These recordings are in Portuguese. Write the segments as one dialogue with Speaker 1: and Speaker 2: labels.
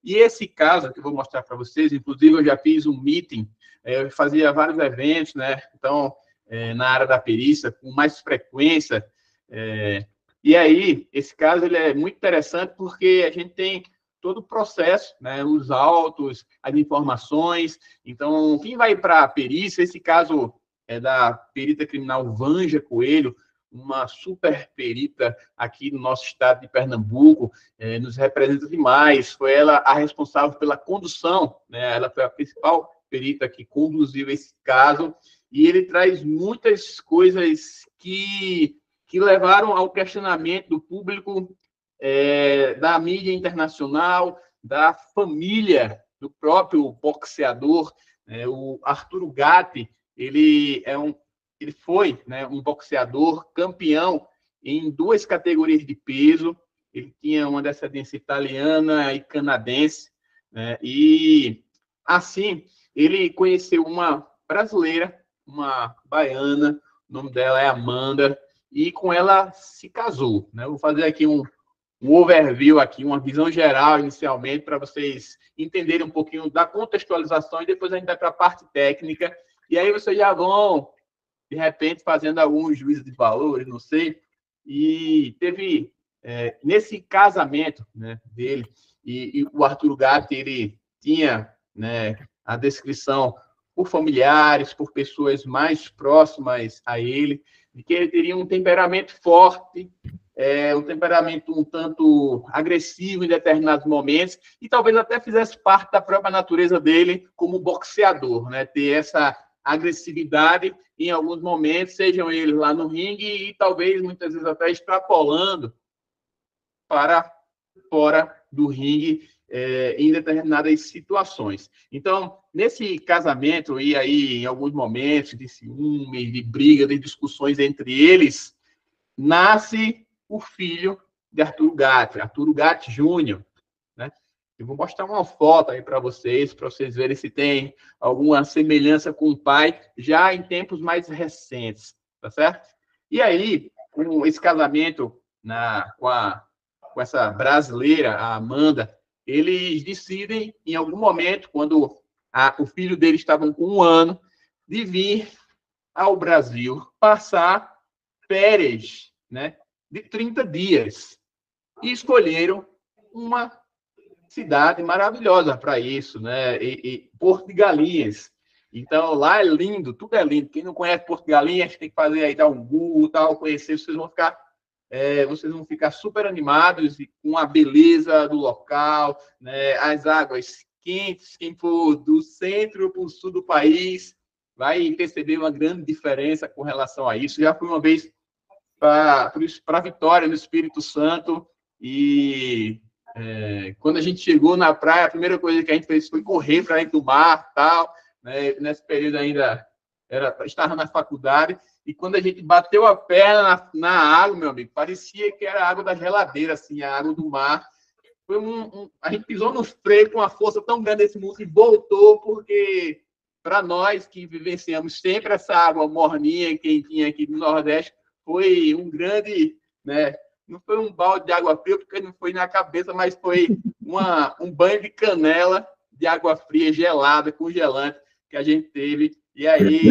Speaker 1: E esse caso que eu vou mostrar para vocês, inclusive eu já fiz um meeting, eu fazia vários eventos, né? Então, na área da perícia, com mais frequência. E aí, esse caso ele é muito interessante porque a gente tem todo o processo, né? Os autos, as informações. Então, quem vai para a perícia, esse caso é da perita criminal Vanja Coelho, uma super perita aqui no nosso estado de Pernambuco, nos representa demais. Foi ela a responsável pela condução, né? Ela foi a principal perita que conduziu esse caso, e ele traz muitas coisas que levaram ao questionamento do público, da mídia internacional, da família do próprio boxeador, o Arturo Gatti. Ele foi, né, um boxeador campeão em 2 categorias de peso. Ele tinha uma descendência italiana e canadense, né? E assim ele conheceu uma brasileira, uma baiana, o nome dela é Amanda, e com ela se casou, né? Vou fazer aqui um overview, aqui, uma visão geral inicialmente, para vocês entenderem um pouquinho da contextualização, e depois a gente vai para a parte técnica, e aí vocês já vão, de repente, fazendo alguns juízos de valores, não sei. E teve, nesse casamento, né, dele, e o Arturo Gatti, ele tinha, né, a descrição por familiares, por pessoas mais próximas a ele, de que ele teria um temperamento forte, um temperamento um tanto agressivo em determinados momentos, e talvez até fizesse parte da própria natureza dele como boxeador, né? Ter essa agressividade em alguns momentos, sejam eles lá no ringue e talvez muitas vezes até extrapolando para fora do ringue, em determinadas situações. Então, nesse casamento, e aí em alguns momentos de ciúme, de briga, de discussões entre eles, nasce o filho de Arturo Gatti Júnior, né? Eu vou mostrar uma foto aí para vocês verem se tem alguma semelhança com o pai, já em tempos mais recentes, tá certo? E aí, com esse casamento com essa brasileira, a Amanda, eles decidem, em algum momento, quando o filho dele estava com 1 ano, de vir ao Brasil passar férias, né, de 30 dias. E escolheram uma cidade maravilhosa para isso, né? Porto de Galinhas. Então, lá é lindo, tudo é lindo. Quem não conhece Porto de Galinhas tem que fazer aí, dar um Google, tal, conhecer, vocês vão ficar super animados com a beleza do local, né? As águas quentes, quem for do centro para o sul do país vai perceber uma grande diferença com relação a isso. Já fui uma vez para Vitória, no Espírito Santo, e quando a gente chegou na praia, a primeira coisa que a gente fez foi correr para ir do mar, tal, né? Nesse período ainda estava na faculdade, e quando a gente bateu a perna na água, meu amigo, parecia que era a água da geladeira, assim, a água do mar. Foi a gente pisou no freio com uma força tão grande esse mundo e voltou, porque para nós que vivenciamos sempre essa água morninha, quentinha aqui do Nordeste, foi um grande, né? Não foi um balde de água fria, porque não foi na cabeça, mas foi um banho de canela de água fria, gelada, congelante, que a gente teve. E aí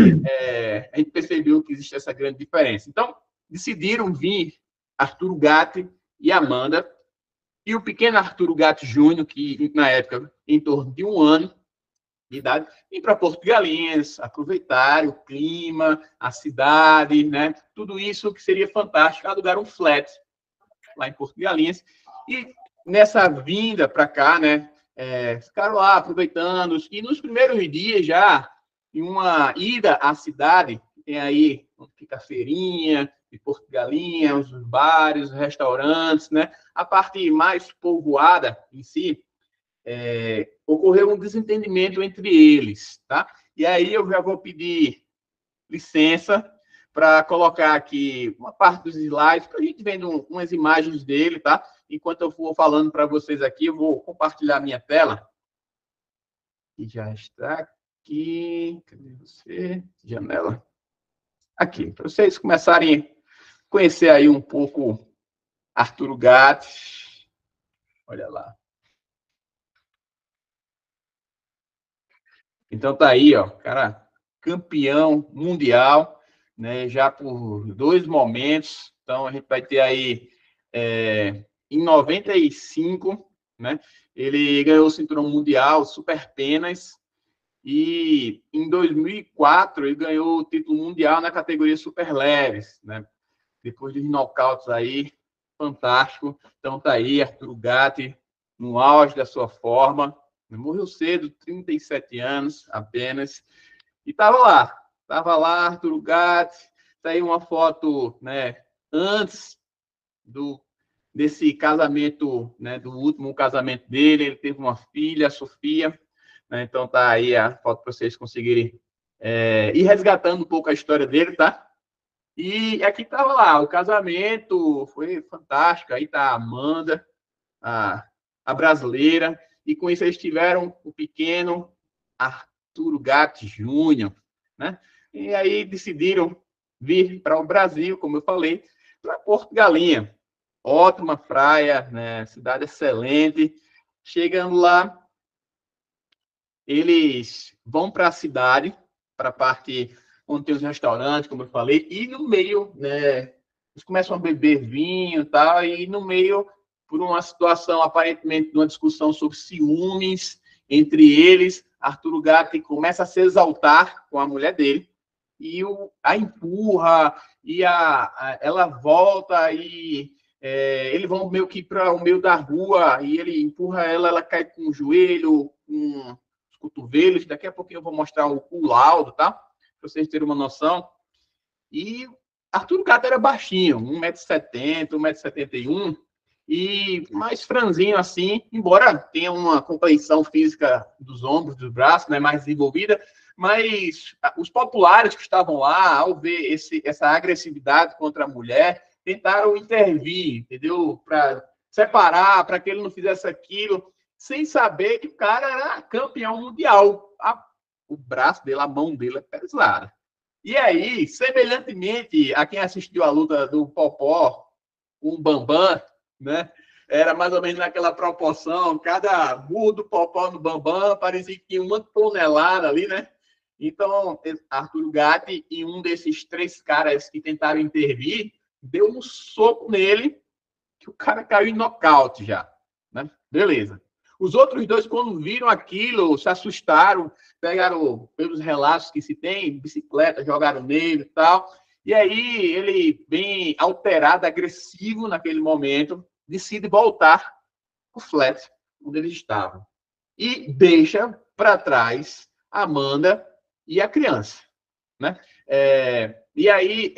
Speaker 1: a gente percebeu que existe essa grande diferença. Então, decidiram vir Arturo Gatti e Amanda, e o pequeno Arturo Gatti Júnior, que na época, em torno de 1 ano de idade, ir para Porto de Galinhas, aproveitar o clima, a cidade, né? Tudo isso que seria fantástico, alugar um flat lá em Porto de Galinhas. E nessa vinda para cá, né, ficaram lá aproveitando, e nos primeiros dias já, em uma ida à cidade, tem aí onde fica a feirinha de Porto de Galinhas, os bares, os restaurantes, né? A parte mais povoada em si, ocorreu um desentendimento entre eles, tá? E aí eu já vou pedir licença para colocar aqui uma parte dos slides, para a gente vendo umas imagens dele, tá? Enquanto eu for falando para vocês aqui, eu vou compartilhar minha tela. E já está aqui. Cadê você? Janela. Aqui, para vocês começarem a conhecer aí um pouco Arturo Gatti. Olha lá. Então tá aí, ó, cara, campeão mundial, né? Já por 2 momentos. Então a gente vai ter aí em 95, né? Ele ganhou o cinturão mundial super penas e em 2004 ele ganhou o título mundial na categoria super leves, né? Depois de nocautes aí, fantástico. Então tá aí, Arturo Gatti, no auge da sua forma. Morreu cedo, 37 anos apenas. E tava lá, Arturo Gatti. Tá aí uma foto, né, antes desse casamento, né, do último casamento dele. Ele teve uma filha, a Sofia. Né, então tá aí a foto para vocês conseguirem ir resgatando um pouco a história dele, tá? E aqui estava lá, o casamento foi fantástico. Aí tá a Amanda, a brasileira, e com isso eles tiveram o pequeno Arturo Gatti Júnior, né? E aí decidiram vir para o Brasil, como eu falei, para Porto Galinha. Ótima praia, né? Cidade excelente. Chegando lá, eles vão para a cidade, para a parte onde tem os restaurantes, como eu falei, e no meio, né, eles começam a beber vinho e tal, e no meio, por uma situação, aparentemente, de uma discussão sobre ciúmes entre eles, Arturo Gatti começa a se exaltar com a mulher dele, e a empurra, e ela volta, e eles vão meio que para o meio da rua, e ele empurra ela, ela cai com o joelho, com os cotovelos. Daqui a pouquinho eu vou mostrar o laudo, tá? Para vocês terem uma noção. E Arturo Gatti era baixinho, 1,70 m, 1,71 m, e mais franzinho assim, embora tenha uma complexão física dos ombros, dos braços, né, mais desenvolvida, mas os populares que estavam lá, ao ver essa agressividade contra a mulher, tentaram intervir, entendeu? Para separar, para que ele não fizesse aquilo, sem saber que o cara era campeão mundial. O braço dele, a mão dele é pesada. E aí, semelhantemente a quem assistiu a luta do Popó com o Bambam, né? Era mais ou menos naquela proporção, cada murro do Popó no Bambam parecia que tinha 1 tonelada ali, né? Então, Arturo Gatti e um desses 3 caras que tentaram intervir, deu um soco nele, que o cara caiu em nocaute já, né? Beleza. Os outros 2, quando viram aquilo, se assustaram, pegaram, pelos relatos que se tem, bicicleta, jogaram nele e tal. E aí ele, bem alterado, agressivo naquele momento, decide voltar para o flat onde eles estavam. E deixa para trás a Amanda e a criança, né? E aí,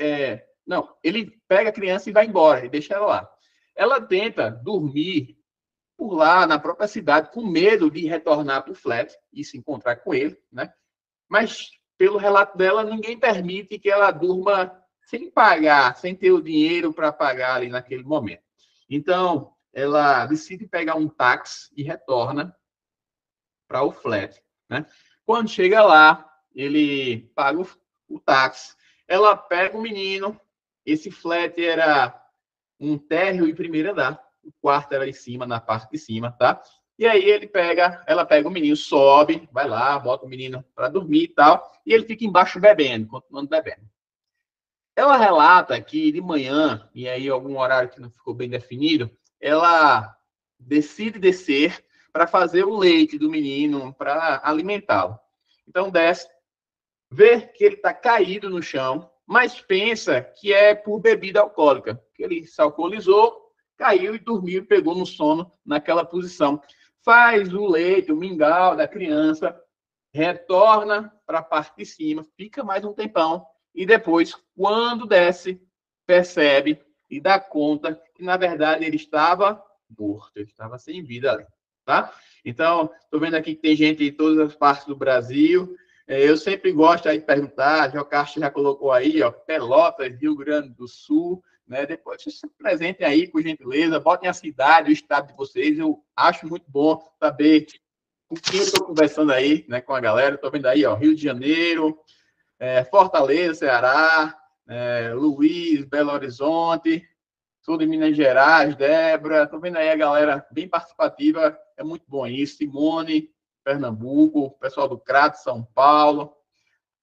Speaker 1: não, ele pega a criança e vai embora, e deixa ela lá. Ela tenta dormir por lá, na própria cidade, com medo de retornar para o flat e se encontrar com ele, né? Mas, pelo relato dela, ninguém permite que ela durma sem pagar, sem ter o dinheiro para pagar ali naquele momento. Então, ela decide pegar um táxi e retorna para o flat, né? Quando chega lá, ele paga o táxi, ela pega o menino, esse flat era um térreo e primeiro andar, o quarto era em cima, na parte de cima, tá? E aí ela pega o menino, sobe, vai lá, bota o menino para dormir e tal, e ele fica embaixo bebendo, continuando bebendo. Ela relata que de manhã, e aí algum horário que não ficou bem definido, ela decide descer para fazer o leite do menino, para alimentá-lo. Então desce, vê que ele está caído no chão, mas pensa que é por bebida alcoólica, que ele se alcoolizou, caiu e dormiu, pegou no sono naquela posição. Faz o leite, o mingau da criança, retorna para a parte de cima, fica mais um tempão, e depois, quando desce, percebe e dá conta que, na verdade, ele estava morto, ele estava sem vida ali, tá? Então, estou vendo aqui que tem gente em todas as partes do Brasil. Eu sempre gosto aí de perguntar, o Castro já colocou aí, ó, Pelotas, Rio Grande do Sul, né? Depois vocês se apresentem aí, por gentileza, botem a cidade, o estado de vocês. Eu acho muito bom saber com quem eu estou conversando aí, né, com a galera. Estou vendo aí, ó, Rio de Janeiro, Fortaleza, Ceará, Luiz, Belo Horizonte, sul de Minas Gerais, Débora. Estou vendo aí a galera bem participativa, é muito bom isso. Simone, Pernambuco, pessoal do Crato, São Paulo,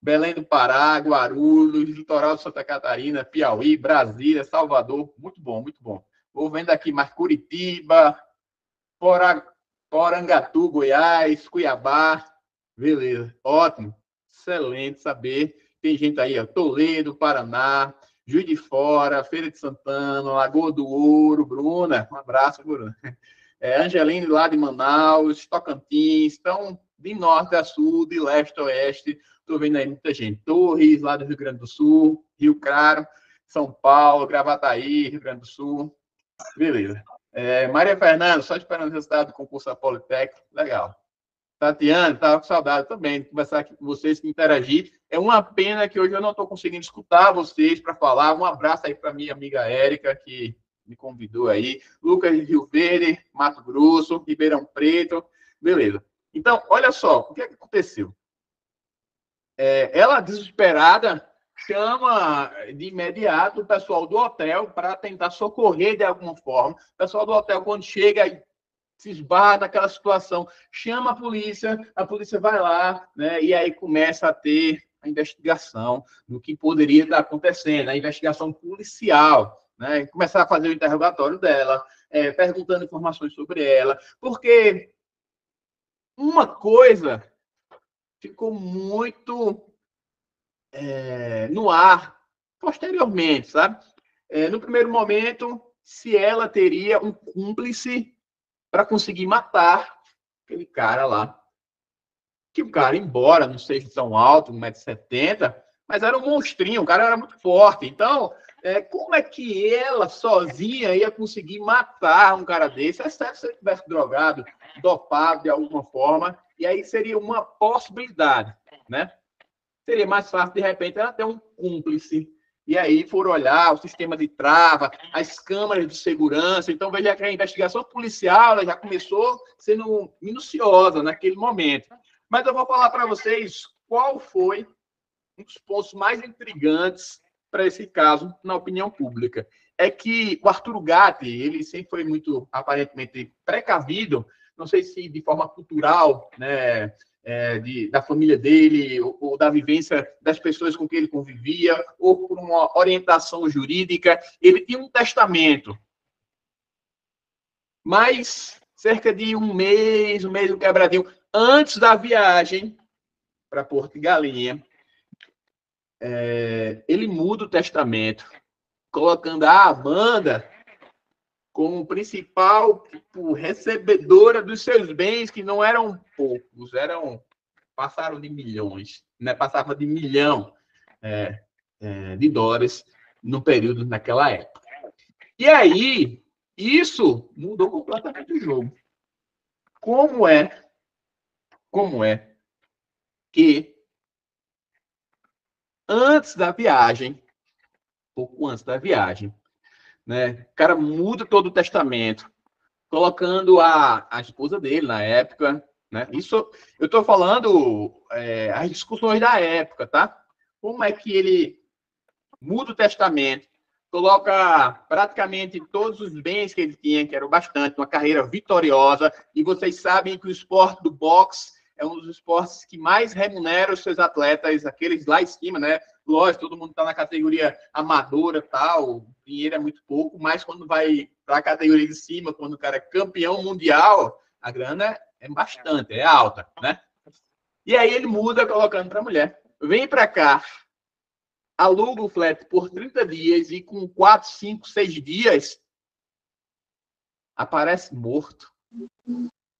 Speaker 1: Belém do Pará, Guarulhos, litoral de Santa Catarina, Piauí, Brasília, Salvador. Muito bom, muito bom. Vou vendo aqui mais Curitiba, Porangatu, Goiás, Cuiabá. Beleza, ótimo. Excelente saber. Tem gente aí, ó, Toledo, Paraná, Juiz de Fora, Feira de Santana, Lagoa do Ouro, Bruna. Um abraço, Bruna. Angeline, lá de Manaus, Tocantins. Então, de norte a sul, de leste a oeste. Estou vendo aí muita gente. Torres, lá do Rio Grande do Sul, Rio Claro, São Paulo, Gravataí, Rio Grande do Sul. Beleza. Maria Fernanda, só esperando o resultado do concurso da Politécnica. Legal. Tatiana, estava com saudade também de conversar aqui com vocês, de interagir. É uma pena que hoje eu não estou conseguindo escutar vocês para falar. Um abraço aí para minha amiga Érica, que me convidou aí. Lucas de Rio Verde, Mato Grosso, Ribeirão Preto. Beleza. Então, olha só, o que é que aconteceu? Ela, desesperada, chama de imediato o pessoal do hotel para tentar socorrer de alguma forma. O pessoal do hotel, quando chega, se esbarra naquela situação, chama a polícia vai lá, né? E aí começa a ter a investigação do que poderia estar acontecendo, a investigação policial, né? Começar a fazer o interrogatório dela, perguntando informações sobre ela, porque uma coisa ficou muito no ar posteriormente, sabe? No primeiro momento, se ela teria um cúmplice para conseguir matar aquele cara lá. Que o cara, embora não seja tão alto, 1,70 m, mas era um monstrinho, o cara era muito forte. Então, como é que ela sozinha ia conseguir matar um cara desse? É certo se ele tivesse drogado, dopado de alguma forma, e aí seria uma possibilidade, né? Seria mais fácil, de repente, ela ter um cúmplice. E aí foram olhar o sistema de trava, as câmeras de segurança. Então, veja que a investigação policial ela já começou sendo minuciosa naquele momento. Mas eu vou falar para vocês qual foi um dos pontos mais intrigantes para esse caso na opinião pública. É que o Arturo Gatti, ele sempre foi muito, aparentemente, precavido, não sei se de forma cultural, né, da família dele, ou da vivência das pessoas com quem ele convivia, ou por uma orientação jurídica. Ele tinha um testamento. Mas, cerca de um mês do quebradinho, antes da viagem para Porto de Galinha, ele muda o testamento, colocando a Amanda como principal recebedora dos seus bens, que não eram poucos, passaram de milhões, né? Passava de $1 milhão de dólares no período naquela época. E aí, isso mudou completamente o jogo. Como é que antes da viagem, pouco antes da viagem, né, o cara muda todo o testamento, colocando a esposa dele na época, né? Isso eu estou falando as discussões da época, tá? Como é que ele muda o testamento, coloca praticamente todos os bens que ele tinha, que eram bastante, uma carreira vitoriosa, e vocês sabem que o esporte do boxe é um dos esportes que mais remunera os seus atletas, aqueles lá em cima, né? Lógico, todo mundo está na categoria amadora, tal, o dinheiro é muito pouco, mas quando vai para a categoria de cima, quando o cara é campeão mundial, a grana é bastante, é alta, né? E aí ele muda colocando para a mulher. Vem para cá, aluga o flat por 30 dias e com 4, 5, 6 dias aparece morto,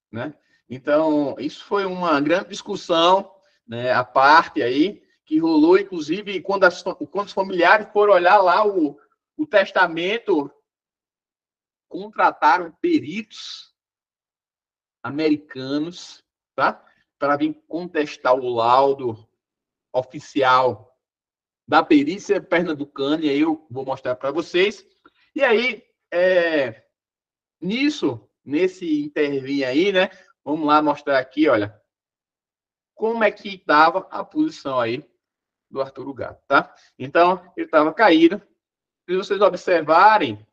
Speaker 1: né? Então, isso foi uma grande discussão, né, a parte aí, que rolou, inclusive, quando os familiares foram olhar lá o testamento, contrataram peritos americanos, tá? Para vir contestar o laudo oficial da perícia pernambucana, e aí eu vou mostrar para vocês. E aí, nesse intervir aí, né? Vamos lá mostrar aqui, olha, como é que estava a posição aí do Arturo Gatti, tá? Então, ele estava caído. Se vocês observarem,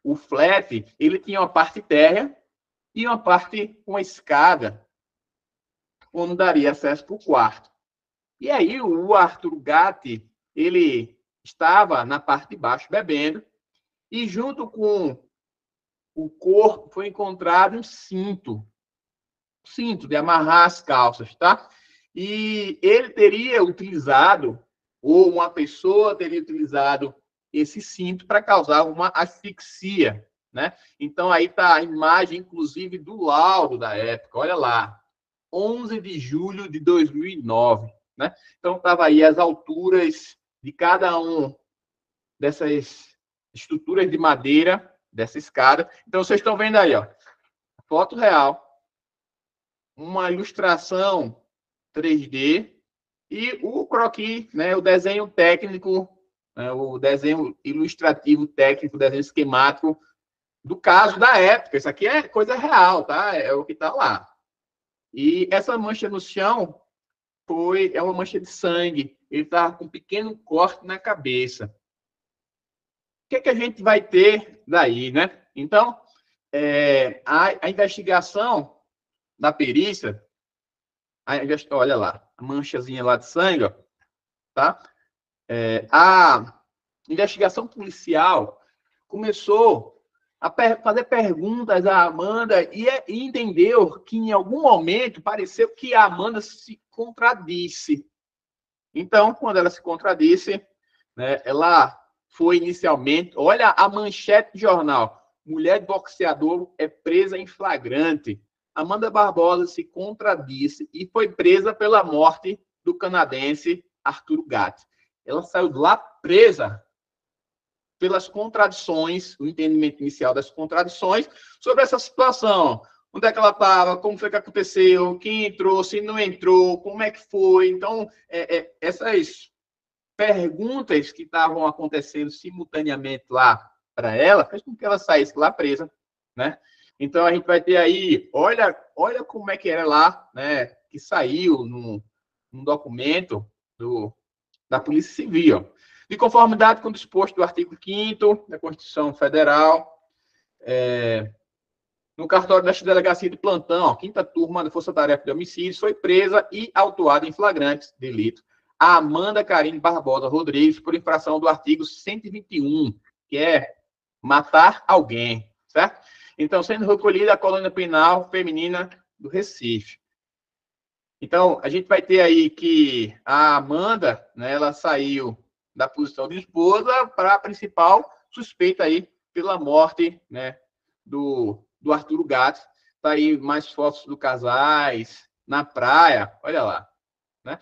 Speaker 1: o flat, ele tinha uma parte térrea, e uma parte com escada, onde daria acesso para o quarto. E aí o Arthur Gatti, ele estava na parte de baixo bebendo, e junto com o corpo foi encontrado um cinto de amarrar as calças, tá? E ele teria utilizado, ou uma pessoa teria utilizado esse cinto para causar uma asfixia, né? Então aí está a imagem, inclusive, do laudo da época. Olha lá, 11 de julho de 2009, né? Então estava aí as alturas de cada um dessas estruturas de madeira, dessa escada. Então vocês estão vendo aí, ó, foto real, uma ilustração 3D e o croquis, né, o desenho técnico, né, o desenho ilustrativo técnico, o desenho esquemático do caso da época. Isso aqui é coisa real, tá? É o que está lá. E essa mancha no chão é uma mancha de sangue. Ele estava com um pequeno corte na cabeça. O que a gente vai ter daí, né? Então, a investigação da perícia, olha lá, a manchazinha lá de sangue, ó, tá? A investigação policial começou a fazer perguntas à Amanda e entendeu que, em algum momento, pareceu que a Amanda se contradisse. Então, quando ela se contradisse, né, ela foi inicialmente... Olha a manchete de jornal. Mulher de boxeador é presa em flagrante. Amanda Barbosa se contradisse e foi presa pela morte do canadense Arthur Gatti. Ela saiu de lá presa pelas contradições, o entendimento inicial das contradições sobre essa situação. Onde é que ela estava, como foi que aconteceu, quem entrou, se não entrou, como é que foi. Então, essas perguntas que estavam acontecendo simultaneamente lá para ela, fez com que ela saísse lá presa, né? Então, a gente vai ter aí, olha como é que era lá, né, que saiu num documento da Polícia Civil. De conformidade com o disposto do artigo 5º da Constituição Federal, no cartório desta delegacia de plantão, 5ª turma da Força Tarefa de Homicídios, foi presa e autuada em flagrante delito a Amanda Karine Barbosa Rodrigues por infração do artigo 121, que é matar alguém, certo? Então, sendo recolhida a colônia penal feminina do Recife. Então, a gente vai ter aí que a Amanda, né, ela saiu da posição de esposa para a principal suspeita aí pela morte, né, do Arthur Gatti. Está aí mais fotos do casais na praia, olha lá, né?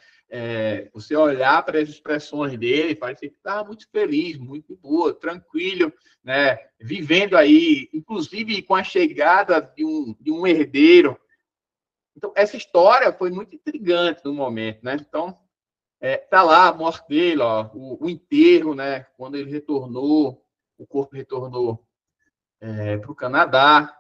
Speaker 1: Você olhar para as expressões dele, parece que está muito feliz, muito boa, tranquilo, né? Vivendo aí, inclusive com a chegada de um herdeiro. Então, essa história foi muito intrigante no momento, né? Então, tá lá a morte dele, ó, o enterro, né? Quando ele retornou, o corpo retornou para o Canadá.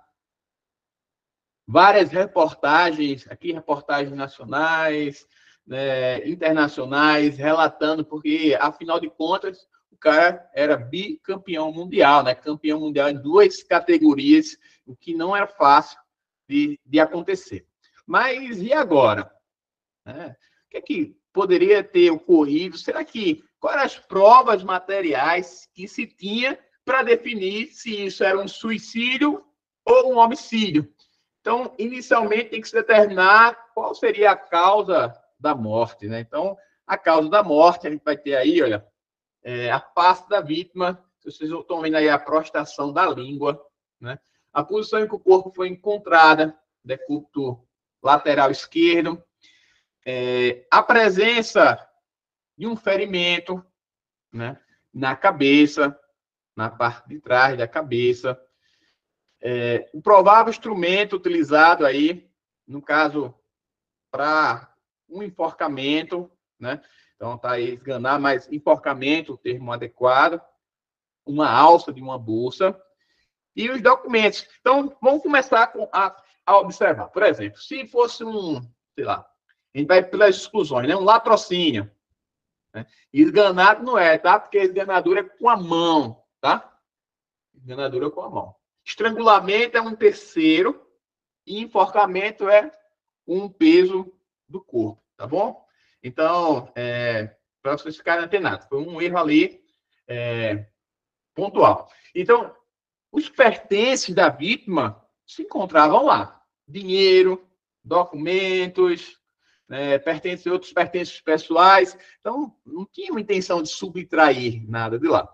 Speaker 1: Várias reportagens, aqui reportagens nacionais, né, internacionais, relatando, porque, afinal de contas, o cara era bicampeão mundial, né? Campeão mundial em 2 categorias, o que não era fácil de acontecer. Mas e agora? O que poderia ter ocorrido? Será que quais eram as provas materiais que se tinha para definir se isso era um suicídio ou um homicídio? Então, inicialmente, tem que se determinar qual seria a causa da morte, né? Então, a causa da morte, a gente vai ter aí, olha, a face da vítima, vocês estão vendo aí a prostração da língua, né? A posição em que o corpo foi encontrada, decúbito lateral esquerdo, a presença de um ferimento, né, na cabeça, na parte de trás da cabeça, o provável instrumento utilizado aí, no caso, para um enforcamento, né? Então, tá aí esganar, mas enforcamento, o termo adequado, uma alça de uma bolsa e os documentos. Então, vamos começar a observar. Por exemplo, se fosse sei lá, a gente vai pelas exclusões, né? Um latrocínio. Né? Esganado não é, tá? Porque esganadura é com a mão, tá? Esganadura com a mão. Estrangulamento é um terceiro, E enforcamento é um peso do corpo, tá bom? Então, para vocês ficarem antenados, foi um erro ali pontual. Então, os pertences da vítima se encontravam lá. Dinheiro, documentos, outros pertences pessoais. Então, não tinha uma intenção de subtrair nada de lá.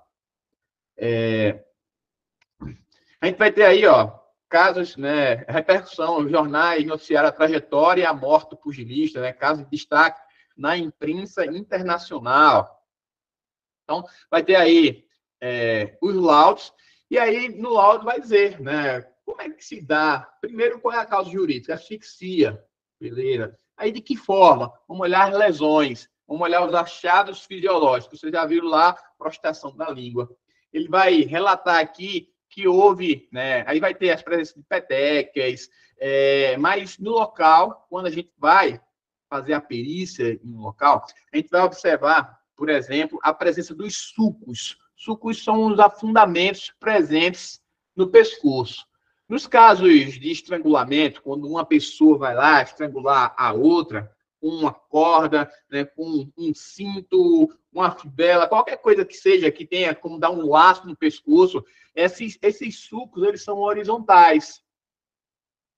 Speaker 1: A gente vai ter aí, ó, casos, né, repercussão, jornais noticiaram a trajetória e a morte do pugilista, né, caso de destaque na imprensa internacional. Então, vai ter aí os laudos, e aí no laudo vai dizer, né, como é que se dá, primeiro, qual é a causa jurídica? Asfixia, beleza. Aí, de que forma? Vamos olhar as lesões, vamos olhar os achados fisiológicos. Vocês já viram lá, prostração da língua. Ele vai relatar aqui que houve, né, aí vai ter as presenças de petecas, mas no local, quando a gente vai fazer a perícia em um local, a gente vai observar, por exemplo, a presença dos sulcos. Sulcos são os afundamentos presentes no pescoço. Nos casos de estrangulamento, quando uma pessoa vai lá estrangular a outra, com uma corda, né, com um cinto, uma fivela, qualquer coisa que seja, que tenha como dar um laço no pescoço, esses sulcos, eles são horizontais.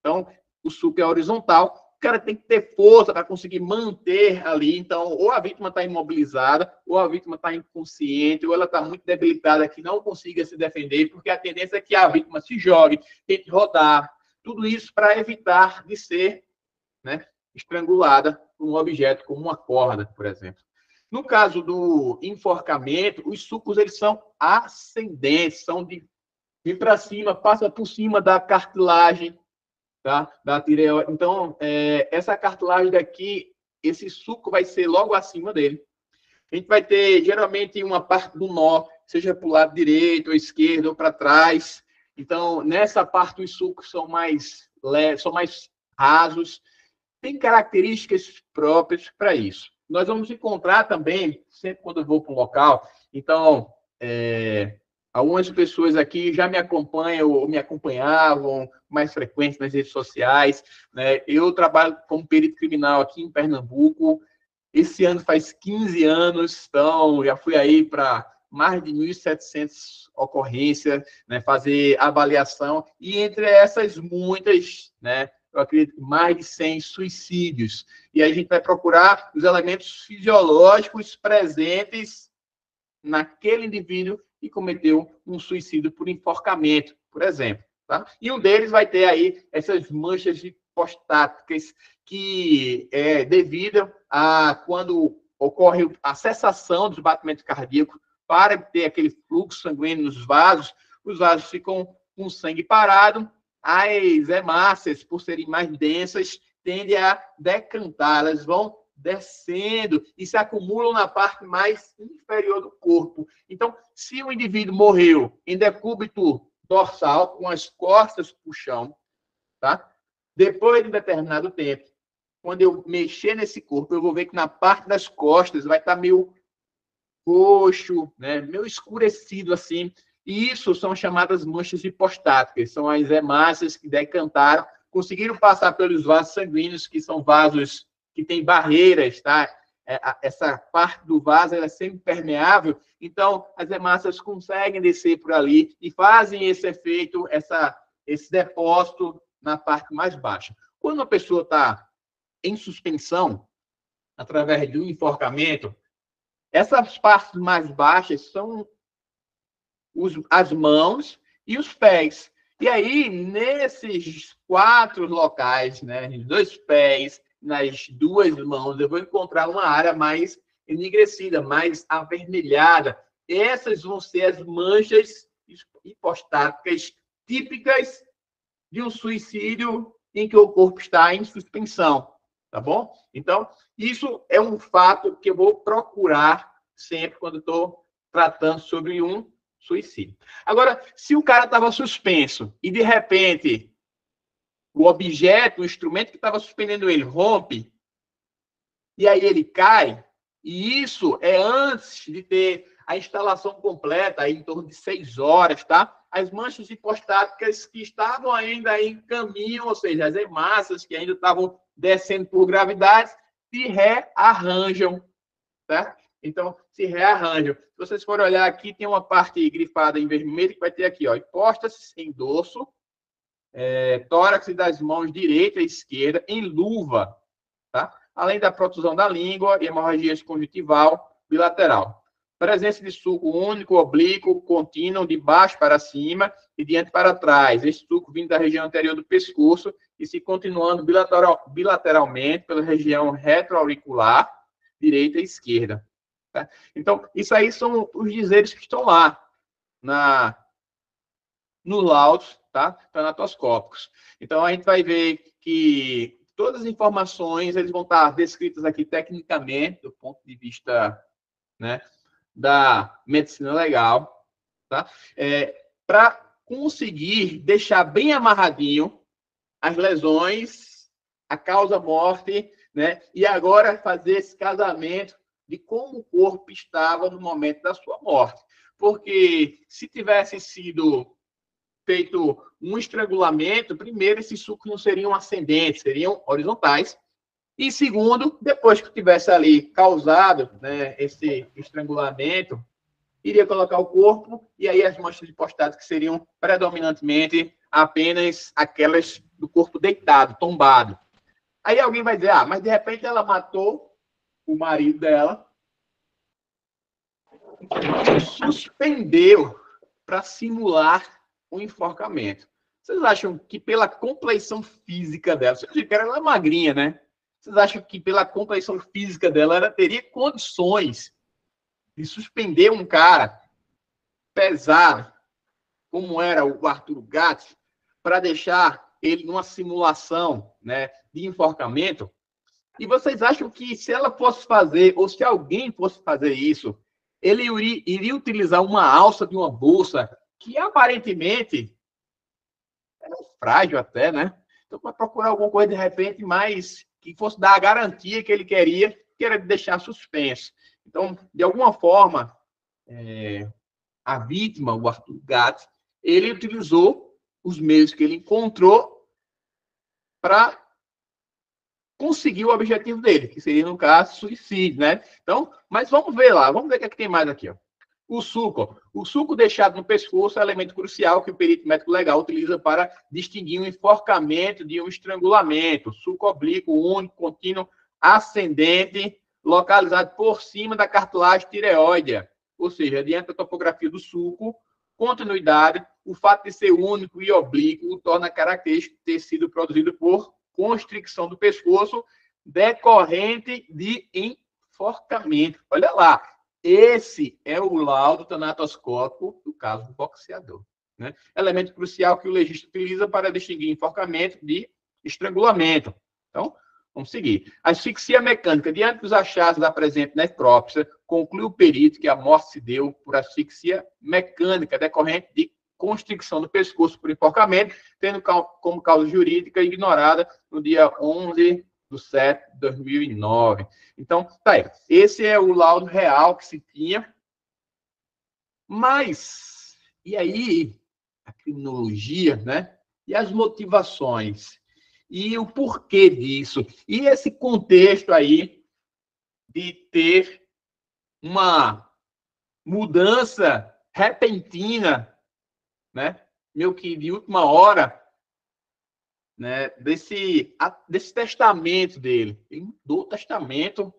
Speaker 1: Então, o sulco é horizontal, o cara tem que ter força para conseguir manter ali. Então, ou a vítima está imobilizada, ou a vítima está inconsciente, ou ela está muito debilitada que não consiga se defender, porque a tendência é que a vítima se jogue, tente rodar. Tudo isso para evitar de ser, né, estrangulada por um objeto como uma corda, por exemplo. No caso do enforcamento, os sulcos eles são ascendentes, são de vir para cima, passa por cima da cartilagem, tá? Da tireoide. Então, essa cartilagem daqui, esse sulco vai ser logo acima dele. A gente vai ter, geralmente, uma parte do nó, seja para o lado direito ou esquerdo ou para trás. Então, nessa parte, os sulcos são mais leves, são mais rasos. Tem características próprias para isso. Nós vamos encontrar também, sempre quando eu vou para um local, então, algumas pessoas aqui já me acompanham ou me acompanhavam mais frequente nas redes sociais, né? Eu trabalho como perito criminal aqui em Pernambuco. Esse ano faz 15 anos, então já fui aí para mais de 1.700 ocorrências, né? Fazer avaliação, e entre essas muitas, né? Eu acredito que mais de 100 suicídios. E aí a gente vai procurar os elementos fisiológicos presentes naquele indivíduo que cometeu um suicídio por enforcamento, por exemplo. Tá? E um deles vai ter aí essas manchas hipostáticas que é devido a quando ocorre a cessação dos batimentos cardíacos para ter aquele fluxo sanguíneo nos vasos, os vasos ficam com sangue parado, as hemácias, por serem mais densas, tendem a decantar, elas vão descendo e se acumulam na parte mais inferior do corpo. Então, se o indivíduo morreu em decúbito dorsal, com as costas para o chão, tá? Depois de um determinado tempo, quando eu mexer nesse corpo, eu vou ver que na parte das costas vai estar meio roxo, né? Meio escurecido assim. E isso são chamadas manchas hipostáticas, são as hemácias que decantaram, conseguiram passar pelos vasos sanguíneos, que são vasos que têm barreiras, tá? Essa parte do vaso ela é semipermeável, então as hemácias conseguem descer por ali e fazem esse efeito, esse depósito na parte mais baixa. Quando a pessoa está em suspensão, através de um enforcamento, essas partes mais baixas são as mãos e os pés. E aí, nesses 4 locais, né, nos 2 pés, nas 2 mãos, eu vou encontrar uma área mais enegrecida, mais avermelhada. Essas vão ser as manchas hipostáticas típicas de um suicídio em que o corpo está em suspensão, tá bom? Então, isso é um fato que eu vou procurar sempre quando estou tratando sobre um suicídio. Agora, se o cara estava suspenso e, de repente, o objeto, o instrumento que estava suspendendo ele rompe, e aí ele cai, e isso é antes de ter a instalação completa, aí em torno de 6 horas, tá? as manchas hipostáticas que estavam ainda em caminho, ou seja, as hemácias que ainda estavam descendo por gravidade, se rearranjam, tá? Então, se rearranjam. Se vocês forem olhar aqui, tem uma parte grifada em vermelho que vai ter aqui, ó, hipóstase em dorso, tórax das mãos direita e esquerda, em luva, tá? Além da protusão da língua e hemorragia conjuntival bilateral. Presença de suco único, oblíquo, contínuo, de baixo para cima e de diante para trás. Esse suco vindo da região anterior do pescoço e se continuando bilateralmente pela região retroauricular, direita e esquerda. Tá? Então, isso aí são os dizeres que estão lá no laudo, tá? Tanatoscópicos. Então, a gente vai ver que todas as informações eles vão estar descritas aqui tecnicamente, do ponto de vista, né, da medicina legal, tá? Para conseguir deixar bem amarradinho as lesões, a causa-morte, né? E agora fazer esse casamento de como o corpo estava no momento da sua morte. Porque se tivesse sido feito um estrangulamento, primeiro, esses sucos não seriam ascendentes, seriam horizontais. E segundo, depois que tivesse ali causado, né, esse estrangulamento, iria colocar o corpo e aí as manchas hipostáticas que seriam predominantemente apenas aquelas do corpo deitado, tombado. Aí alguém vai dizer, mas de repente ela matou o marido dela, suspendeu para simular um enforcamento. Vocês acham que pela compleição física dela, vocês viram que ela é magrinha, né? Vocês acham que pela compleição física dela, ela teria condições de suspender um cara pesado, como era o Arthur Gatti, para deixar ele numa simulação, né, de enforcamento? E vocês acham que se ela fosse fazer, ou se alguém fosse fazer isso, ele iria utilizar uma alça de uma bolsa que aparentemente era frágil até, né? Então, para procurar alguma coisa de repente mais que fosse dar a garantia que ele queria, que era deixar suspenso. Então, de alguma forma, a vítima, o Arthur Gatti, ele utilizou os meios que ele encontrou para conseguir o objetivo dele, que seria, no caso, suicídio, né? Então, mas vamos ver lá, vamos ver o que, é que tem mais aqui, ó. O suco deixado no pescoço é um elemento crucial que o perito médico legal utiliza para distinguir um enforcamento de um estrangulamento. Suco oblíquo, único, contínuo, ascendente, localizado por cima da cartilagem tireoide. Ou seja, diante da topografia do suco, continuidade, o fato de ser único e oblíquo o torna característico ter sido produzido por constricção do pescoço decorrente de enforcamento. Olha lá. Esse é o laudo tanatoscópico do caso do boxeador, né? Elemento crucial que o legista utiliza para distinguir enforcamento de estrangulamento. Então, vamos seguir. Asfixia mecânica. Diante dos achados da presente necrópsia, conclui o perito que a morte se deu por asfixia mecânica decorrente de constricção do pescoço por enforcamento, tendo como causa jurídica ignorada no dia 11/7/2009. Então, tá aí. Esse é o laudo real que se tinha. Mas, e aí, a criminologia, né? E as motivações? E o porquê disso? E esse contexto aí de ter uma mudança repentina, né? Meio que de última hora, né, desse testamento dele. Ele mudou o testamento,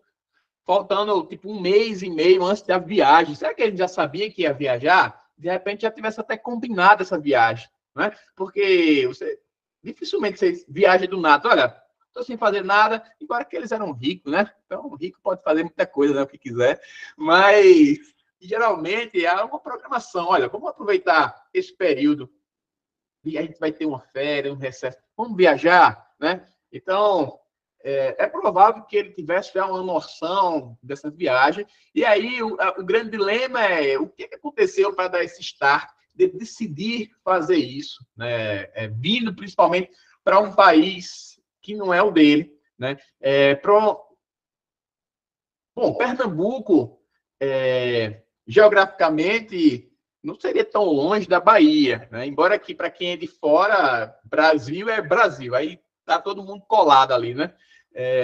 Speaker 1: faltando tipo 1 mês e meio antes da viagem. Será que ele já sabia que ia viajar? De repente já tivesse até combinado essa viagem, né? Porque dificilmente você viaja do nada. Olha, estou sem fazer nada, embora que eles eram ricos, né? Então, o rico pode fazer muita coisa, né, o que quiser, mas geralmente há uma programação. Olha, vamos aproveitar esse período e a gente vai ter uma férias, um recesso, vamos viajar, né? Então, é provável que ele tivesse já uma noção dessa viagem. E aí, o grande dilema é o que aconteceu para dar esse start, de decidir fazer isso, né? Vindo principalmente para um país que não é o dele, né? Bom, Pernambuco, geograficamente, não seria tão longe da Bahia, né? Embora aqui, para quem é de fora, Brasil é Brasil, aí tá todo mundo colado ali, né?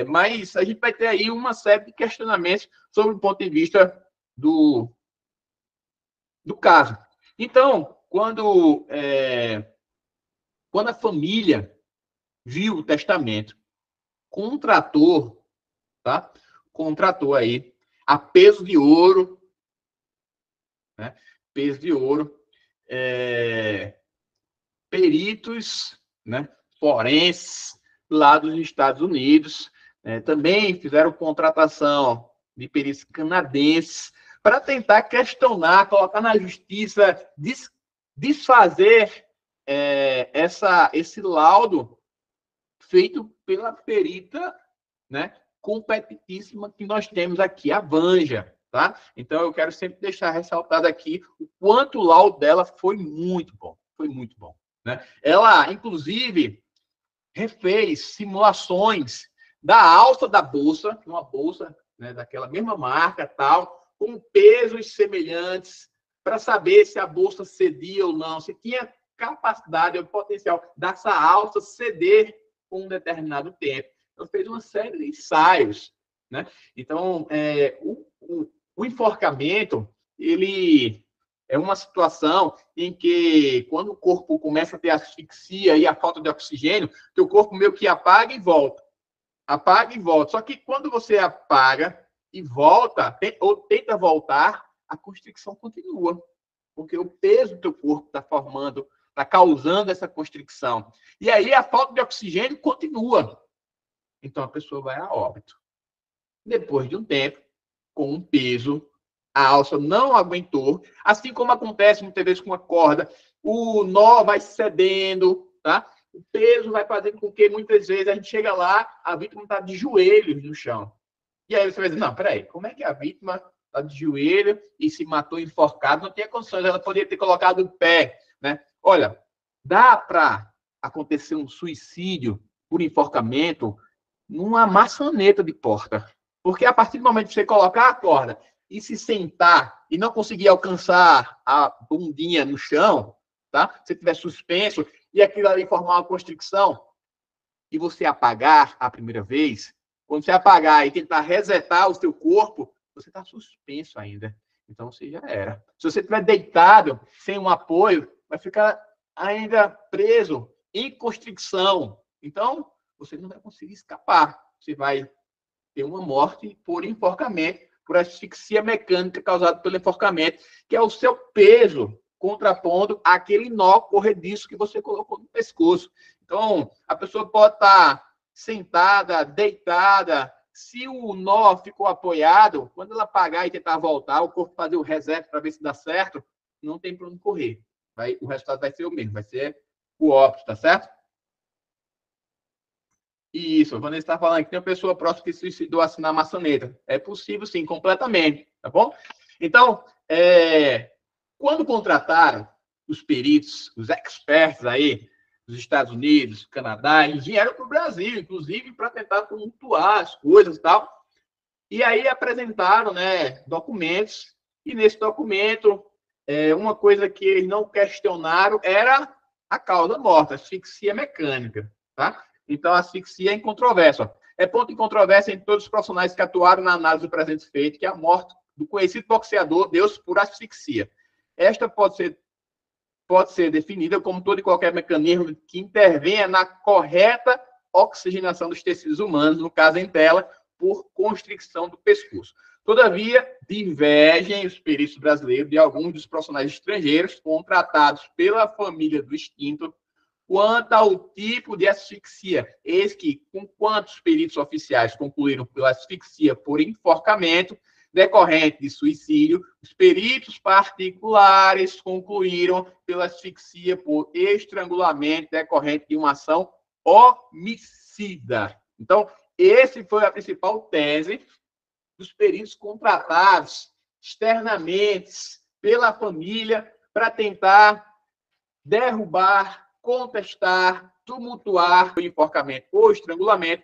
Speaker 1: Mas a gente vai ter aí uma série de questionamentos sobre o ponto de vista do caso. Então, quando a família viu o testamento, contratou, tá? Contratou aí a peso de ouro, né? Peso de ouro, peritos, né? Forenses lá dos Estados Unidos, também fizeram contratação de peritos canadenses para tentar questionar, colocar na justiça, desfazer esse laudo feito pela perita, né, competentíssima que nós temos aqui, a Vanja, tá? Então, eu quero sempre deixar ressaltado aqui o quanto o laudo dela foi muito bom, né? Ela, inclusive, refez simulações da alça da bolsa, uma bolsa, né, daquela mesma marca, tal, com pesos semelhantes, para saber se a bolsa cedia ou não, se tinha capacidade ou potencial dessa alça ceder com um determinado tempo. Então, fez uma série de ensaios, né? Então, o enforcamento, ele é uma situação em que, quando o corpo começa a ter asfixia e a falta de oxigênio, o corpo meio que apaga e volta. Apaga e volta. Só que quando você apaga e volta, ou tenta voltar, a constricção continua. Porque o peso do teu corpo está formando, está causando essa constricção. E aí a falta de oxigênio continua. Então a pessoa vai a óbito. Depois de um tempo, com um peso, a alça não aguentou, assim como acontece muitas vezes com a corda, o nó vai cedendo, tá? O peso vai fazendo com que muitas vezes a gente chega lá, a vítima está de joelhos no chão. E aí você vai dizer, não, peraí, como é que a vítima está de joelho e se matou enforcado? Não tinha condições, ela poderia ter colocado o pé, né? Olha, dá para acontecer um suicídio por enforcamento numa maçaneta de porta. Porque a partir do momento que você colocar a corda e se sentar e não conseguir alcançar a bundinha no chão, tá? Se estiver suspenso e aquilo ali formar uma constricção e você apagar a primeira vez, quando você apagar e tentar resetar o seu corpo, você está suspenso ainda. Então, você já era. Se você estiver deitado, sem um apoio, vai ficar ainda preso em constricção. Então, você não vai conseguir escapar. Você vai ter uma morte por enforcamento, por asfixia mecânica causada pelo enforcamento, que é o seu peso contrapondo aquele nó corrediço que você colocou no pescoço. Então, a pessoa pode estar sentada, deitada, se o nó ficou apoiado, quando ela apagar e tentar voltar, o corpo fazer o reset para ver se dá certo, não tem para onde correr. O resultado vai ser o mesmo, vai ser o óbito, tá certo? Isso, quando ele está falando que tem uma pessoa próxima que se suicidou assim na maçaneta. É possível, sim, completamente, tá bom? Então, quando contrataram os peritos, os experts aí, dos Estados Unidos, Canadá, eles vieram para o Brasil, inclusive, para tentar tumultuar as coisas e tal. E aí apresentaram, né, documentos, e nesse documento, uma coisa que eles não questionaram era a causa morta, a asfixia mecânica, tá? Então, a asfixia é incontrovérsia. É ponto de controvérsia entre todos os profissionais que atuaram na análise do presente feito, que é a morte do conhecido boxeador deu-se por asfixia. Esta pode ser definida como todo e qualquer mecanismo que intervenha na correta oxigenação dos tecidos humanos, no caso em tela, por constricção do pescoço. Todavia, divergem os peritos brasileiros de alguns dos profissionais estrangeiros contratados pela família do extinto quanto ao tipo de asfixia. Eis que, com quantos peritos oficiais concluíram pela asfixia por enforcamento decorrente de suicídio, os peritos particulares concluíram pela asfixia por estrangulamento decorrente de uma ação homicida. Então, essa foi a principal tese dos peritos contratados externamente pela família para tentar derrubar, contestar, tumultuar o enforcamento ou estrangulamento,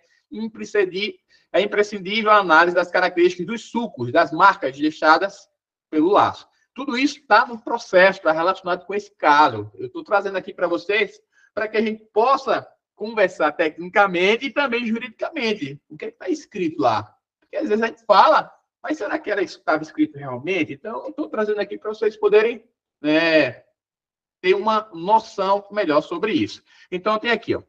Speaker 1: é imprescindível a análise das características dos sulcos, das marcas deixadas pelo laço. Tudo isso está no processo, está relacionado com esse caso. Eu estou trazendo aqui para vocês para que a gente possa conversar tecnicamente e também juridicamente. O que está escrito lá? Porque às vezes a gente fala, mas será que era isso que estava escrito realmente? Então, eu estou trazendo aqui para vocês poderem ter uma noção melhor sobre isso. Então, tem aqui, ó.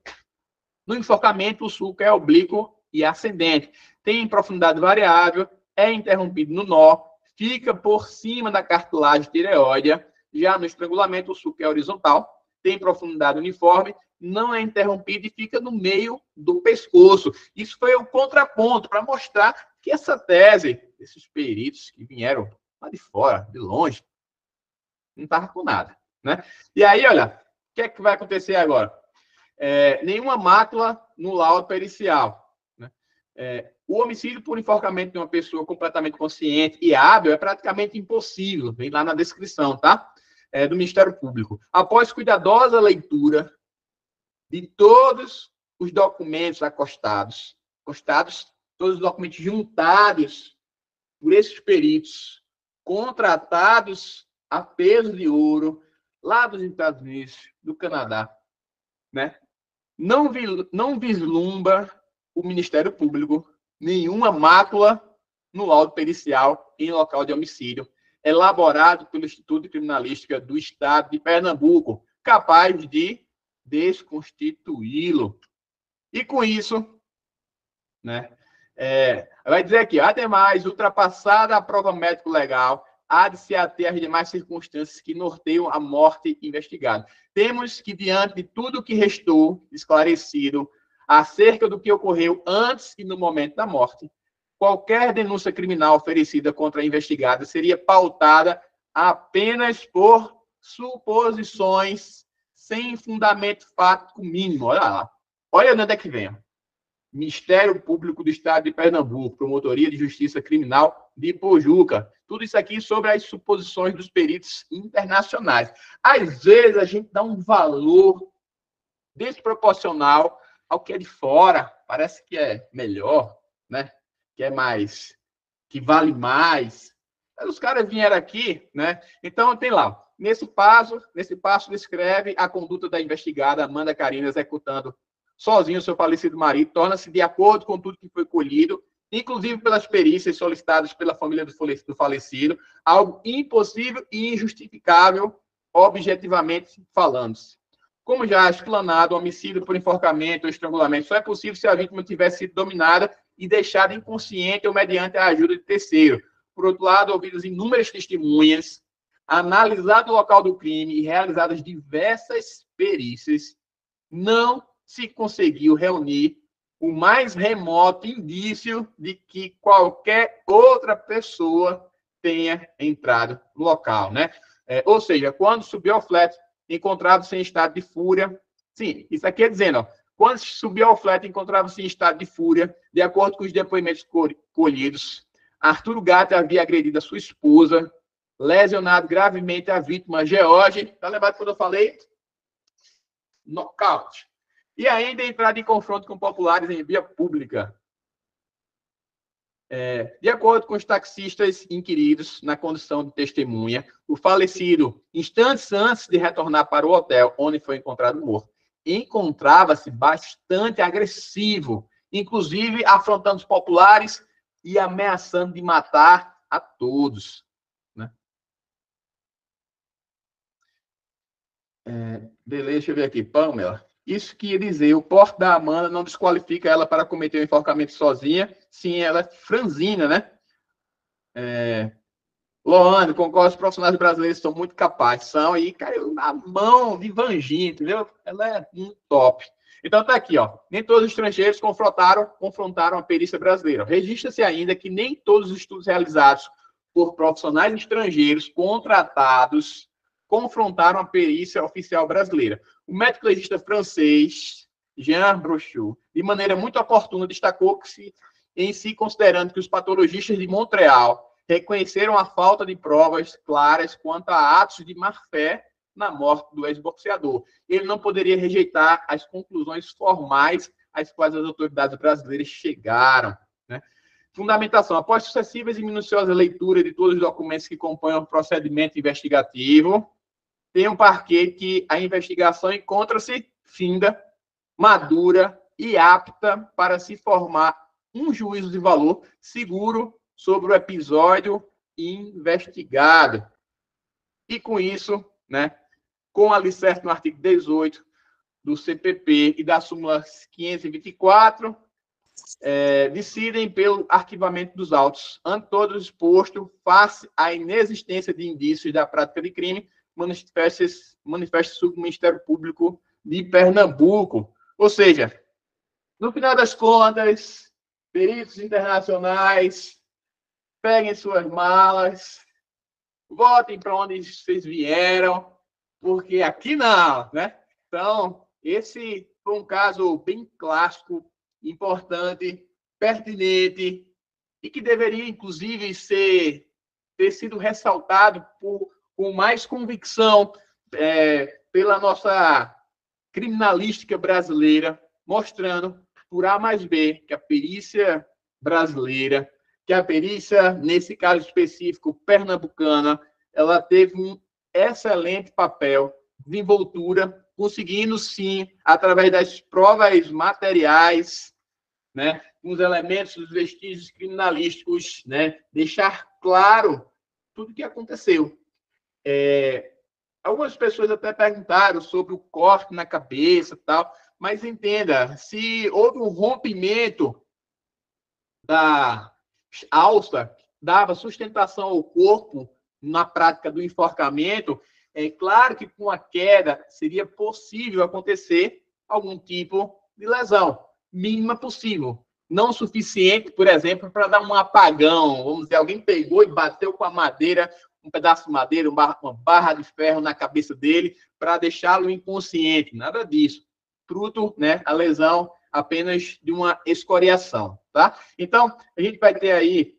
Speaker 1: No enforcamento, o sulco é oblíquo e ascendente. Tem profundidade variável, é interrompido no nó, fica por cima da cartilagem tireoide. Já no estrangulamento, o sulco é horizontal, tem profundidade uniforme, não é interrompido e fica no meio do pescoço. Isso foi o contraponto para mostrar que essa tese, esses peritos que vieram lá de fora, de longe, não estava com nada, né? E aí, olha, o que é que vai acontecer agora? Nenhuma mácula no laudo pericial, né? O homicídio por enforcamento de uma pessoa completamente consciente e hábil é praticamente impossível, vem lá na descrição, tá? Do Ministério Público. Após cuidadosa leitura de todos os documentos acostados, todos os documentos juntados por esses peritos, contratados a peso de ouro, lá dos Estados Unidos, do Canadá, né? Não vislumbra o Ministério Público nenhuma mácula no laudo pericial em local de homicídio, elaborado pelo Instituto de Criminalística do Estado de Pernambuco, capaz de desconstituí-lo. E com isso, né, vai dizer aqui, ademais, ultrapassada a prova médico-legal, há de se ater às demais circunstâncias que norteiam a morte investigada. Temos que, diante de tudo o que restou esclarecido acerca do que ocorreu antes e no momento da morte, qualquer denúncia criminal oferecida contra a investigada seria pautada apenas por suposições sem fundamento fático mínimo. Olha lá. Olha onde é que vem. Ministério Público do Estado de Pernambuco, Promotoria de Justiça Criminal de Pojuca. Tudo isso aqui sobre as suposições dos peritos internacionais. Às vezes, a gente dá um valor desproporcional ao que é de fora. Parece que é melhor, né? Que é mais, que vale mais. Mas os caras vieram aqui, né? Então, tem lá. Nesse passo descreve a conduta da investigada Amanda Carina executando sozinho o seu falecido marido, torna-se de acordo com tudo que foi colhido, inclusive pelas perícias solicitadas pela família do falecido, algo impossível e injustificável, objetivamente falando-se. Como já explanado, o homicídio por enforcamento ou estrangulamento só é possível se a vítima tivesse sido dominada e deixada inconsciente ou mediante a ajuda de terceiro. Por outro lado, ouvidas inúmeras testemunhas, analisado o local do crime e realizadas diversas perícias, não se conseguiu reunir o mais remoto indício de que qualquer outra pessoa tenha entrado no local, né? Ou seja, quando subiu ao flat, encontrava-se em estado de fúria. Sim, isso aqui é dizendo, ó, quando subiu ao flat, encontrava-se em estado de fúria, de acordo com os depoimentos colhidos. Arturo Gatti havia agredido a sua esposa, lesionado gravemente a vítima, George. Tá lembrado quando eu falei? Nocaute. E ainda entrada em confronto com populares em via pública. De acordo com os taxistas inquiridos na condição de testemunha, o falecido, instantes antes de retornar para o hotel onde foi encontrado morto, encontrava-se bastante agressivo, inclusive afrontando os populares e ameaçando de matar a todos. Né? Beleza, deixa eu ver aqui. Pamela. Isso que ia dizer, o porte da Amanda não desqualifica ela para cometer o enforcamento sozinha, sim, ela é franzina, né? Loane, concordo, os profissionais brasileiros são muito capazes, são, e caiu na mão de Vanginha, entendeu? Ela é muito top. Então tá aqui, ó. Nem todos os estrangeiros confrontaram a perícia brasileira. Registra-se ainda que nem todos os estudos realizados por profissionais estrangeiros contratados confrontaram a perícia oficial brasileira. O médico legista francês, Jean Brochot, de maneira muito oportuna, destacou que, em si, considerando que os patologistas de Montreal reconheceram a falta de provas claras quanto a atos de má-fé na morte do ex-boxeador. Ele não poderia rejeitar as conclusões formais às quais as autoridades brasileiras chegaram. Né? Fundamentação. Após sucessivas e minuciosas leituras de todos os documentos que compõem o procedimento investigativo, tem um parquet que a investigação encontra-se finda, madura e apta para se formar um juízo de valor seguro sobre o episódio investigado. E com isso, né, com alicerce no artigo 18 do CPP e da súmula 524, decidem pelo arquivamento dos autos, ante todo exposto, face à inexistência de indícios da prática de crime, manifesta-se sobre o Ministério Público de Pernambuco. Ou seja, no final das contas, peritos internacionais, peguem suas malas, voltem para onde vocês vieram, porque aqui não, né? Então, esse foi um caso bem clássico, importante, pertinente, e que deveria, inclusive, ter sido ressaltado com mais convicção pela nossa criminalística brasileira, mostrando, por A mais B, que a perícia brasileira, que a perícia, nesse caso específico, pernambucana, ela teve um excelente papel de envoltura, conseguindo, sim, através das provas materiais, né, os elementos dos vestígios criminalísticos, né, deixar claro tudo o que aconteceu. Algumas pessoas até perguntaram sobre o corte na cabeça e tal, mas entenda, se houve um rompimento da alça, dava sustentação ao corpo na prática do enforcamento, é claro que com a queda seria possível acontecer algum tipo de lesão, mínima possível. Não suficiente, por exemplo, para dar um apagão. Vamos dizer, alguém pegou e bateu com a madeira, um pedaço de madeira, uma barra de ferro na cabeça dele para deixá-lo inconsciente. Nada disso. Fruto, né, a lesão apenas de uma escoriação, tá? Então, a gente vai ter aí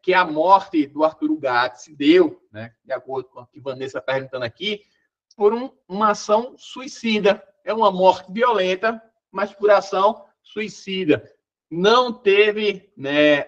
Speaker 1: que a morte do Arturo Gatti se deu, né, de acordo com o que Vanessa está perguntando aqui, por uma ação suicida. É uma morte violenta, mas por ação suicida. Não teve, né,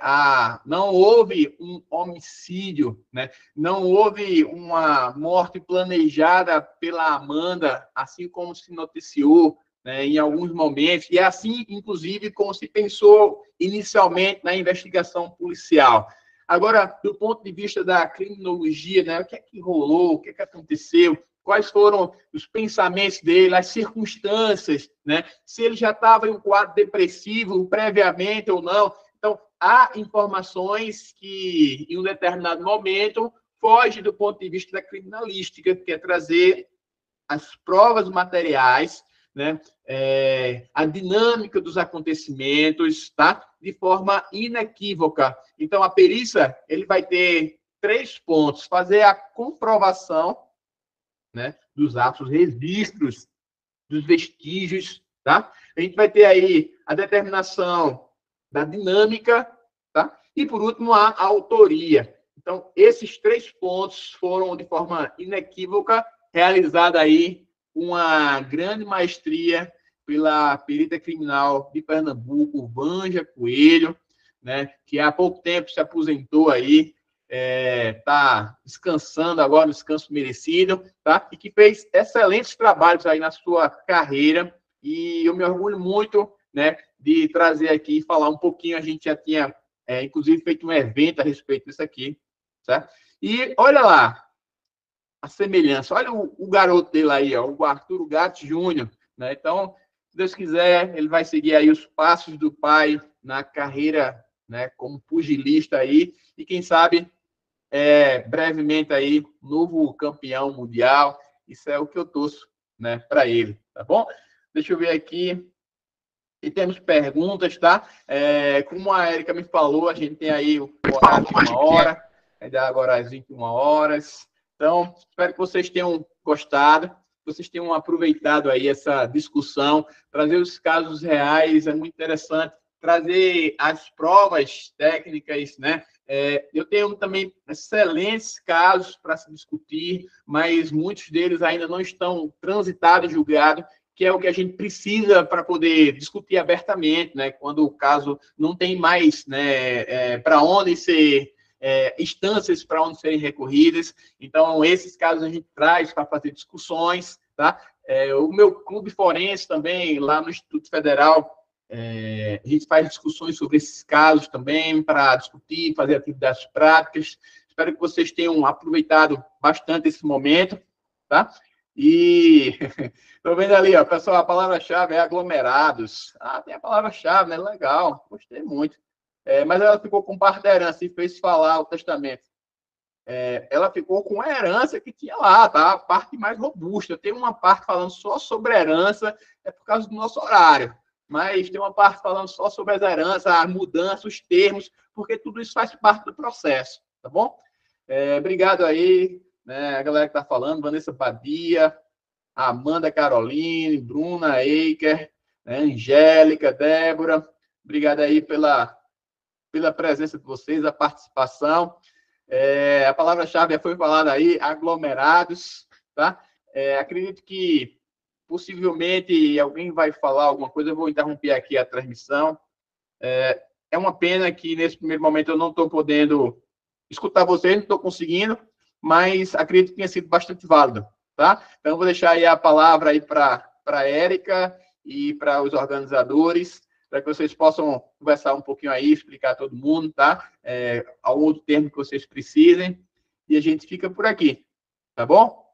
Speaker 1: não houve um homicídio, né, não houve uma morte planejada pela Amanda, assim como se noticiou, né, em alguns momentos, e assim, inclusive, como se pensou inicialmente na investigação policial. Agora, do ponto de vista da criminologia, né, o que é que rolou, o que é que aconteceu, quais foram os pensamentos dele, as circunstâncias, né, se ele já estava em um quadro depressivo previamente ou não. Então, há informações que, em um determinado momento, fogem do ponto de vista da criminalística, que é trazer as provas materiais, né, a dinâmica dos acontecimentos, tá? De forma inequívoca. Então, a perícia ele vai ter 3 pontos: fazer a comprovação, né, dos atos, registros, dos vestígios, tá? A gente vai ter aí a determinação da dinâmica, tá? E, por último, a autoria. Então, esses 3 pontos foram, de forma inequívoca, realizada aí uma grande maestria pela perita criminal de Pernambuco, Vanja Coelho, né, que há pouco tempo se aposentou aí, está descansando agora, no descanso merecido, tá? E que fez excelentes trabalhos aí na sua carreira, e eu me orgulho muito, né, de trazer aqui e falar um pouquinho. A gente já tinha, inclusive, feito um evento a respeito disso aqui, certo? E olha lá, a semelhança. Olha o garoto dele aí, ó, o Arturo Gatti Júnior, né? Então, se Deus quiser, ele vai seguir aí os passos do pai na carreira, né, como pugilista aí, e quem sabe, brevemente aí, novo campeão mundial. Isso é o que eu torço, né, para ele, tá bom? Deixa eu ver aqui. E temos perguntas, tá? Como a Érica me falou, a gente tem aí o horário de 1 hora, ainda agora às 21 horas. Então, espero que vocês tenham gostado, que vocês tenham aproveitado aí essa discussão, trazer os casos reais, é muito interessante, trazer as provas técnicas, né? Eu tenho também excelentes casos para se discutir, mas muitos deles ainda não estão transitados e julgados. que é o que a gente precisa para poder discutir abertamente, né? Quando o caso não tem mais, né, para onde ser, instâncias para onde serem recorridas. Então, esses casos a gente traz para fazer discussões, tá? O meu clube forense também, lá no Instituto Federal, a gente faz discussões sobre esses casos também, para discutir, fazer atividades práticas. Espero que vocês tenham aproveitado bastante esse momento, tá? E estou vendo ali, ó, pessoal, a palavra-chave é aglomerados. Ah, tem a palavra-chave, né? Legal, gostei muito. Mas ela ficou com parte da herança e fez falar o testamento. Ela ficou com a herança que tinha lá, tá? A parte mais robusta. Tem uma parte falando só sobre a herança, é por causa do nosso horário. Mas tem uma parte falando só sobre as heranças, a mudança, os termos, porque tudo isso faz parte do processo, tá bom? Obrigado aí, né, a galera que está falando, Vanessa Badia, Amanda Caroline, Bruna Eiker, né, Angélica, Débora, obrigado aí pela presença de vocês, a participação. A palavra-chave foi falada aí, aglomerados, tá? Acredito que possivelmente alguém vai falar alguma coisa, eu vou interromper aqui a transmissão. É uma pena que nesse primeiro momento eu não estou podendo escutar vocês, não estou conseguindo, mas acredito que tenha sido bastante válido, tá? Então, eu vou deixar aí a palavra aí para a Érica e para os organizadores, para que vocês possam conversar um pouquinho aí, explicar a todo mundo, tá? Algum outro termo que vocês precisem, e a gente fica por aqui, tá bom?